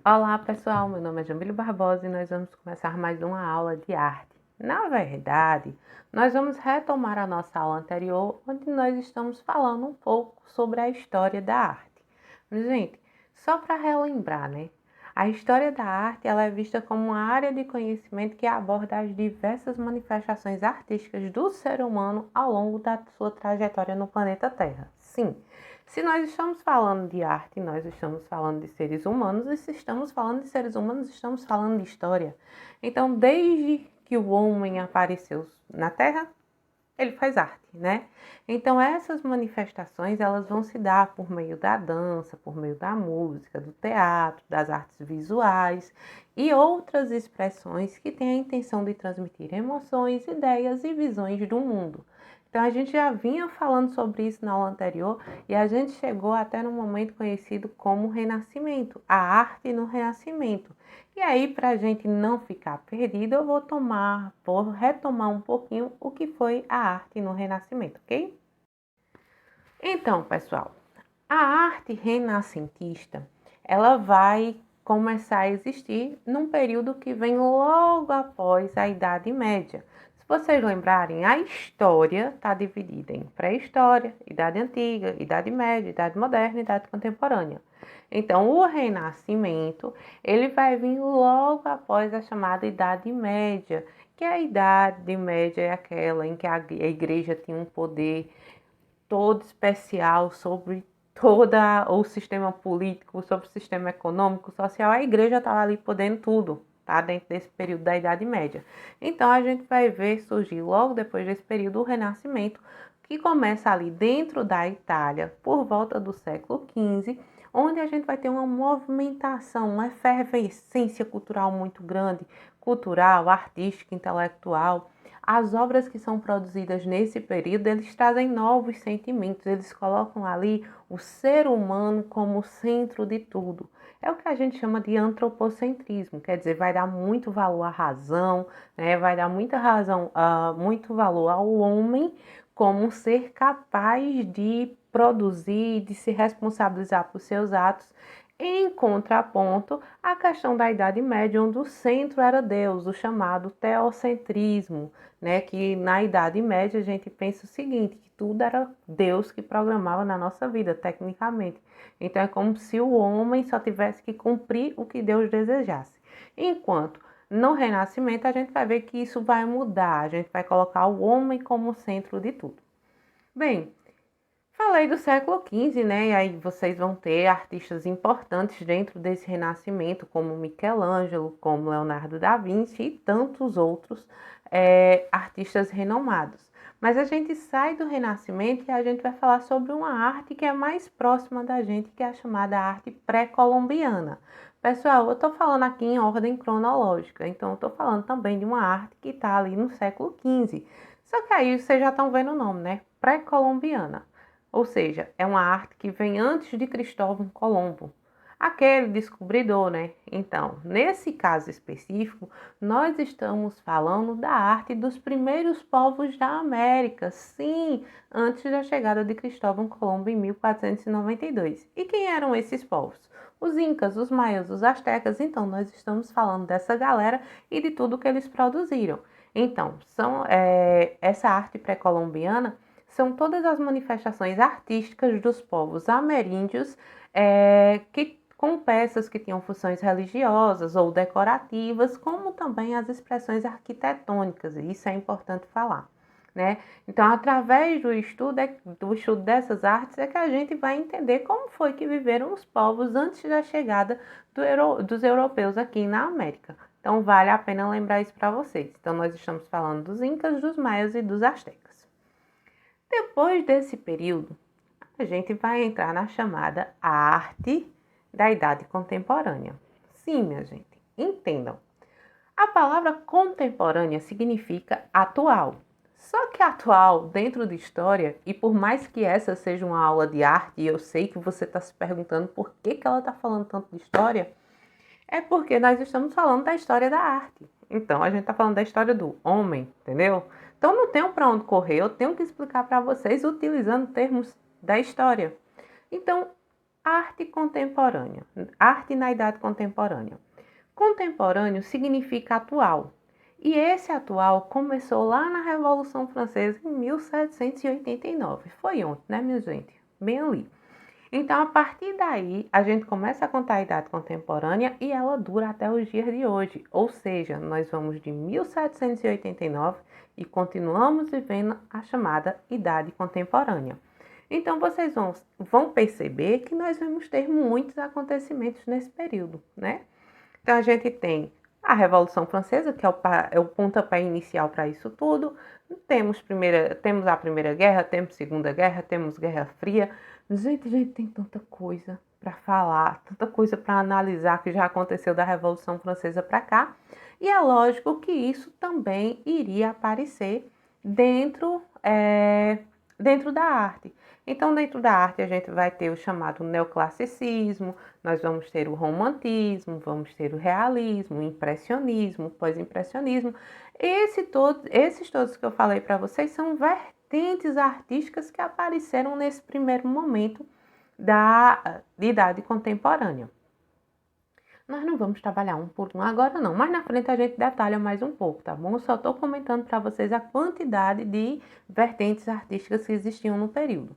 Olá pessoal, meu nome é Jamile Barbosa e nós vamos começar mais uma aula de arte. Na verdade, nós vamos retomar a nossa aula anterior, onde nós estamos falando um pouco sobre a história da arte. Mas, gente, só para relembrar, né? A história da arte ela é vista como uma área de conhecimento que aborda as diversas manifestações artísticas do ser humano ao longo da sua trajetória no planeta Terra. Sim, se nós estamos falando de arte, nós estamos falando de seres humanos, e se estamos falando de seres humanos, estamos falando de história. Então, desde que o homem apareceu na Terra, ele faz arte, né? Então, essas manifestações, elas vão se dar por meio da dança, por meio da música, do teatro, das artes visuais e outras expressões que têm a intenção de transmitir emoções, ideias e visões do mundo. Então, a gente já vinha falando sobre isso na aula anterior e a gente chegou até no momento conhecido como Renascimento, a arte no Renascimento. E aí, para a gente não ficar perdido, eu vou retomar um pouquinho o que foi a arte no Renascimento, ok? Então, pessoal, a arte renascentista, ela vai começar a existir num período que vem logo após a Idade Média. Se vocês lembrarem, a história está dividida em pré-história, Idade Antiga, Idade Média, Idade Moderna e Idade Contemporânea. Então, o Renascimento, ele vai vir logo após a chamada Idade Média, que a Idade Média é aquela em que a igreja tinha um poder todo especial sobre todo o sistema político, sobre o sistema econômico, social. A igreja estava ali podendo tudo, tá? Dentro desse período da Idade Média. Então a gente vai ver surgir logo depois desse período o Renascimento, que começa ali dentro da Itália por volta do século XV, onde a gente vai ter uma movimentação, uma efervescência cultural muito grande, cultural, artística, intelectual. As obras que são produzidas nesse período, eles trazem novos sentimentos, eles colocam ali o ser humano como centro de tudo. É o que a gente chama de antropocentrismo, quer dizer, vai dar muito valor à razão, né? Vai dar muita razão, muito valor ao homem como um ser capaz de produzir, de se responsabilizar por seus atos, em contraponto à questão da Idade Média, onde o centro era Deus, o chamado teocentrismo, né? Que na Idade Média a gente pensa o seguinte, que tudo era Deus que programava na nossa vida, tecnicamente. Então é como se o homem só tivesse que cumprir o que Deus desejasse. Enquanto no Renascimento a gente vai ver que isso vai mudar, a gente vai colocar o homem como centro de tudo. Bem, falei do século XV, né? E aí vocês vão ter artistas importantes dentro desse renascimento, como Michelangelo, como Leonardo da Vinci e tantos outros artistas renomados. Mas a gente sai do Renascimento e a gente vai falar sobre uma arte que é mais próxima da gente, que é a chamada arte pré-colombiana. Pessoal, eu estou falando aqui em ordem cronológica, então eu estou falando também de uma arte que está ali no século XV. Só que aí vocês já estão vendo o nome, né? Pré-colombiana. Ou seja, é uma arte que vem antes de Cristóvão Colombo, aquele descobridor, né? Então, nesse caso específico, nós estamos falando da arte dos primeiros povos da América, sim, antes da chegada de Cristóvão Colombo em 1492. E quem eram esses povos? Os incas, os maias, os astecas. Então, nós estamos falando dessa galera e de tudo que eles produziram. Então, essa arte pré-colombiana são todas as manifestações artísticas dos povos ameríndios com peças que tinham funções religiosas ou decorativas, como também as expressões arquitetônicas, e isso é importante falar, né? Então, através do estudo dessas artes é que a gente vai entender como foi que viveram os povos antes da chegada dos europeus aqui na América. Então, vale a pena lembrar isso para vocês. Então, nós estamos falando dos incas, dos maias e dos astecas. Depois desse período, a gente vai entrar na chamada arte da Idade Contemporânea. Sim, minha gente, entendam. A palavra contemporânea significa atual. Só que atual dentro de história, e por mais que essa seja uma aula de arte, e eu sei que você está se perguntando por que ela está falando tanto de história, é porque nós estamos falando da história da arte. Então, a gente está falando da história do homem, entendeu? Então, não tenho para onde correr, eu tenho que explicar para vocês utilizando termos da história. Então, arte contemporânea, arte na idade contemporânea. Contemporâneo significa atual. E esse atual começou lá na Revolução Francesa em 1789. Foi ontem, né, minha gente? Bem ali. Então, a partir daí, a gente começa a contar a idade contemporânea e ela dura até os dias de hoje. Ou seja, nós vamos de 1789 e continuamos vivendo a chamada idade contemporânea. Então, vocês vão perceber que nós vamos ter muitos acontecimentos nesse período, né? Então, a gente tem a Revolução Francesa, que é o pontapé inicial para isso tudo. Temos a Primeira Guerra, temos Segunda Guerra, temos Guerra Fria. Gente, tem tanta coisa para falar, tanta coisa para analisar que já aconteceu da Revolução Francesa para cá. E é lógico que isso também iria aparecer dentro da arte. Então, dentro da arte, a gente vai ter o chamado neoclassicismo, nós vamos ter o romantismo, vamos ter o realismo, o impressionismo, o pós-impressionismo. Esses todos que eu falei para vocês são vertentes artísticas que apareceram nesse primeiro momento da idade contemporânea. Nós não vamos trabalhar um por um agora não, mas na frente a gente detalha mais um pouco, tá bom? Eu só estou comentando para vocês a quantidade de vertentes artísticas que existiam no período.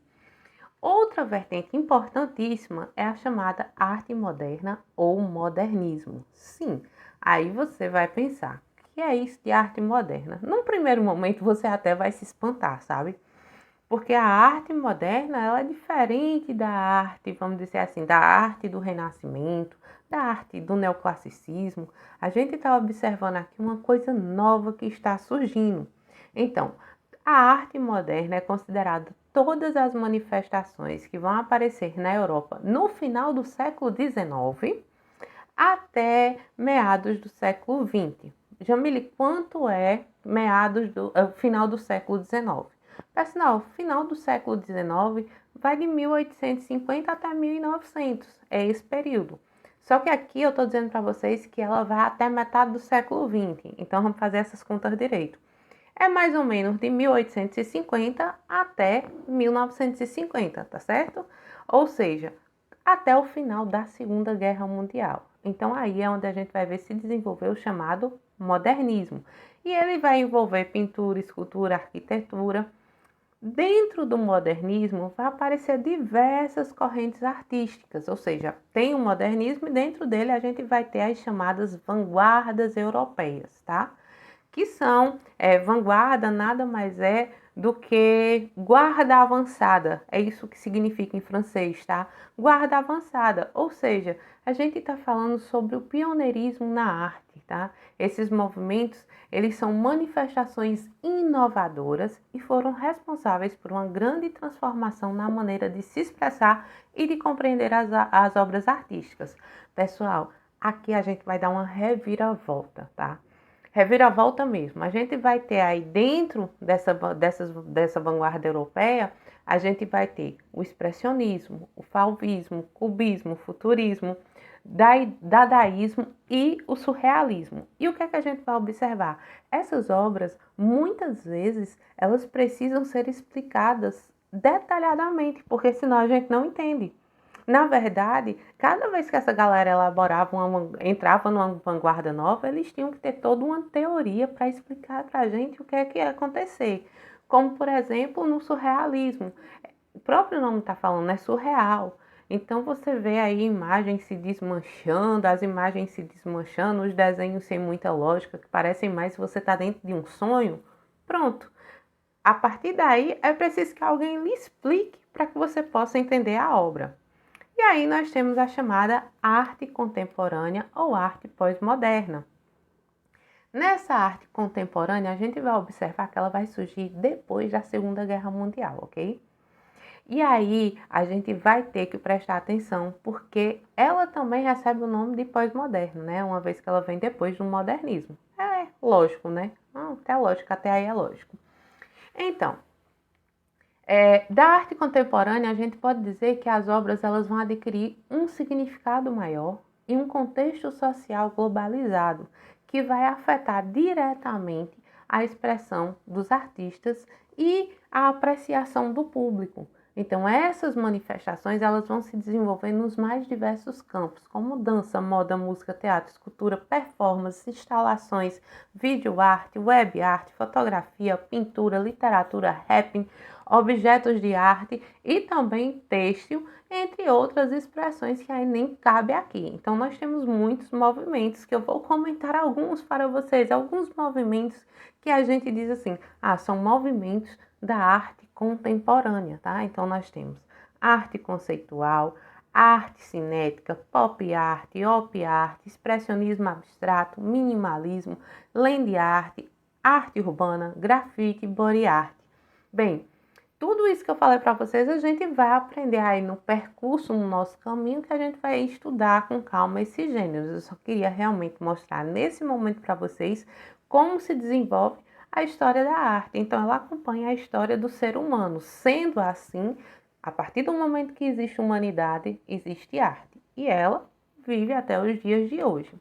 Outra vertente importantíssima é a chamada arte moderna ou modernismo. Sim, aí você vai pensar, o que é isso de arte moderna? Num primeiro momento você até vai se espantar, sabe? Porque a arte moderna, ela é diferente da arte, vamos dizer assim, da arte do Renascimento, da arte do neoclassicismo. A gente está observando aqui uma coisa nova que está surgindo. Então, a arte moderna é considerada todas as manifestações que vão aparecer na Europa no final do século XIX até meados do século XX. Jamile, quanto é final do século XIX? Pessoal, final do século XIX vai de 1850 até 1900, é esse período. Só que aqui eu estou dizendo para vocês que ela vai até metade do século XX, então vamos fazer essas contas direito. É mais ou menos de 1850 até 1950, tá certo? Ou seja, até o final da Segunda Guerra Mundial. Então aí é onde a gente vai ver se desenvolver o chamado modernismo. E ele vai envolver pintura, escultura, arquitetura. Dentro do modernismo vai aparecer diversas correntes artísticas, ou seja, tem o modernismo e dentro dele a gente vai ter as chamadas vanguardas europeias, tá? Que são vanguarda nada mais é do que guarda avançada. É isso que significa em francês, tá? Guarda avançada, ou seja, a gente está falando sobre o pioneirismo na arte, tá? Esses movimentos, eles são manifestações inovadoras e foram responsáveis por uma grande transformação na maneira de se expressar e de compreender as obras artísticas. Pessoal, aqui a gente vai dar uma reviravolta, tá? Reviravolta mesmo. A gente vai ter aí dentro dessa vanguarda europeia, a gente vai ter o expressionismo, o fauvismo, o cubismo, o futurismo, dadaísmo e o surrealismo. E o que é que a gente vai observar? Essas obras, muitas vezes, elas precisam ser explicadas detalhadamente, porque senão a gente não entende. Na verdade, cada vez que essa galera entrava numa vanguarda nova, eles tinham que ter toda uma teoria para explicar para a gente o que é que ia acontecer. Como, por exemplo, no surrealismo. O próprio nome está falando, é surreal. Então você vê aí imagens se desmanchando, as imagens se desmanchando, os desenhos sem muita lógica, que parecem mais se você está dentro de um sonho. Pronto. A partir daí, é preciso que alguém lhe explique para que você possa entender a obra. E aí nós temos a chamada arte contemporânea ou arte pós-moderna. Nessa arte contemporânea, a gente vai observar que ela vai surgir depois da Segunda Guerra Mundial, ok? E aí a gente vai ter que prestar atenção, porque ela também recebe o nome de pós-moderno, né? Uma vez que ela vem depois do modernismo. É lógico, né? Até lógico, até aí é lógico. Então, da arte contemporânea, a gente pode dizer que as obras elas vão adquirir um significado maior e um contexto social globalizado, que vai afetar diretamente a expressão dos artistas e a apreciação do público. Então, essas manifestações elas vão se desenvolver nos mais diversos campos, como dança, moda, música, teatro, escultura, performance, instalações, vídeo arte, web arte, fotografia, pintura, literatura, rapping, objetos de arte e também têxtil, entre outras expressões que aí nem cabe aqui. Então, nós temos muitos movimentos que eu vou comentar alguns para vocês, alguns movimentos que a gente diz assim, são movimentos da arte contemporânea, tá? Então, nós temos arte conceitual, arte cinética, pop art, op art, expressionismo abstrato, minimalismo, land art, arte urbana, grafite, body art. Bem, tudo isso que eu falei para vocês, a gente vai aprender aí no percurso, no nosso caminho, que a gente vai estudar com calma esses gêneros. Eu só queria realmente mostrar nesse momento para vocês como se desenvolve a história da arte. Então, ela acompanha a história do ser humano. Sendo assim, a partir do momento que existe humanidade, existe arte. E ela vive até os dias de hoje.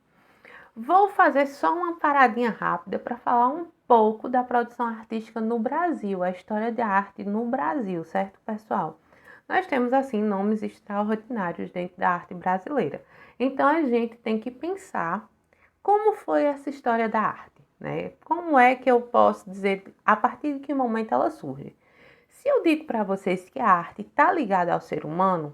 Vou fazer só uma paradinha rápida para falar um pouco da produção artística no Brasil, a história da arte no Brasil, certo, pessoal? Nós temos, assim, nomes extraordinários dentro da arte brasileira. Então, a gente tem que pensar como foi essa história da arte, né? Como é que eu posso dizer a partir de que momento ela surge? Se eu digo para vocês que a arte está ligada ao ser humano,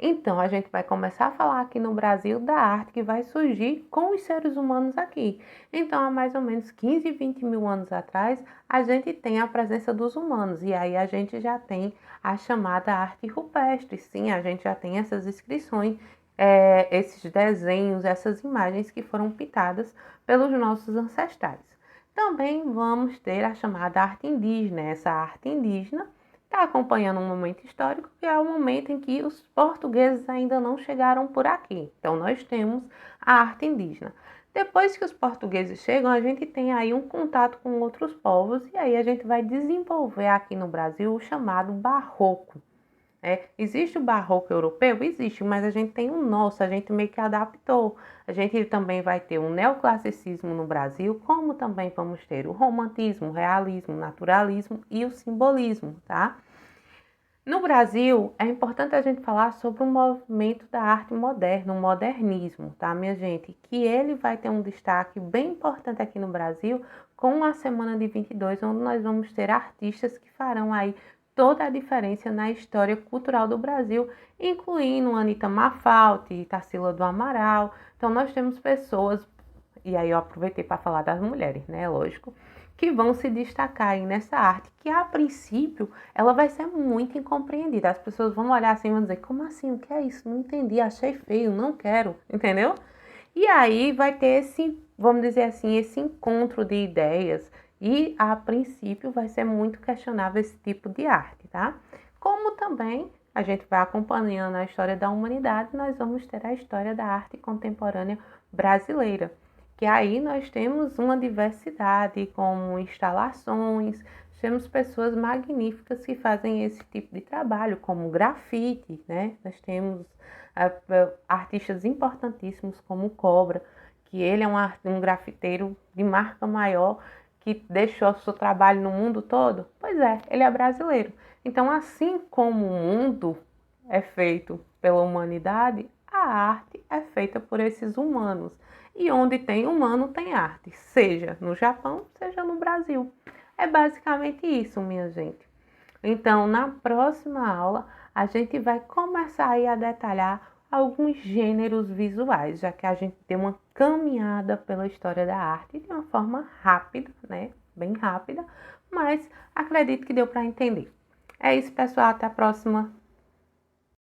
então a gente vai começar a falar aqui no Brasil da arte que vai surgir com os seres humanos aqui. Então, há mais ou menos 15, 20 mil anos atrás, a gente tem a presença dos humanos e aí a gente já tem a chamada arte rupestre. Sim, a gente já tem essas inscrições, esses desenhos, essas imagens que foram pintadas pelos nossos ancestrais. Também vamos ter a chamada arte indígena. Essa arte indígena está acompanhando um momento histórico que é o momento em que os portugueses ainda não chegaram por aqui. Então, nós temos a arte indígena. Depois que os portugueses chegam, a gente tem aí um contato com outros povos e aí a gente vai desenvolver aqui no Brasil o chamado barroco. Existe o barroco europeu? Existe, mas a gente tem o nosso, a gente meio que adaptou. A gente também vai ter um neoclassicismo no Brasil, como também vamos ter o romantismo, o realismo, o naturalismo e o simbolismo, tá? No Brasil, é importante a gente falar sobre o movimento da arte moderna, o modernismo, tá, minha gente? Que ele vai ter um destaque bem importante aqui no Brasil com a Semana de 22, onde nós vamos ter artistas que farão aí toda a diferença na história cultural do Brasil, incluindo Anita Malfatti, Tarsila do Amaral. Então, nós temos pessoas, e aí eu aproveitei para falar das mulheres, né, lógico, que vão se destacar aí nessa arte, que a princípio ela vai ser muito incompreendida. As pessoas vão olhar assim e vão dizer, como assim, o que é isso? Não entendi, achei feio, não quero, entendeu? E aí vai ter esse, vamos dizer assim, esse encontro de ideias e a princípio vai ser muito questionável esse tipo de arte, tá? Como também a gente vai acompanhando a história da humanidade, nós vamos ter a história da arte contemporânea brasileira, que aí nós temos uma diversidade como instalações, temos pessoas magníficas que fazem esse tipo de trabalho, como grafite, né? Nós temos artistas importantíssimos como o Cobra, que ele é um grafiteiro de marca maior que deixou seu trabalho no mundo todo. Pois é, ele é brasileiro. Então, assim como o mundo é feito pela humanidade, a arte é feita por esses humanos. E onde tem humano, tem arte, seja no Japão, seja no Brasil. É basicamente isso, minha gente. Então, na próxima aula, a gente vai começar aí a detalhar alguns gêneros visuais, já que a gente deu uma caminhada pela história da arte de uma forma rápida, né? Bem rápida, mas acredito que deu para entender. É isso, pessoal. Até a próxima.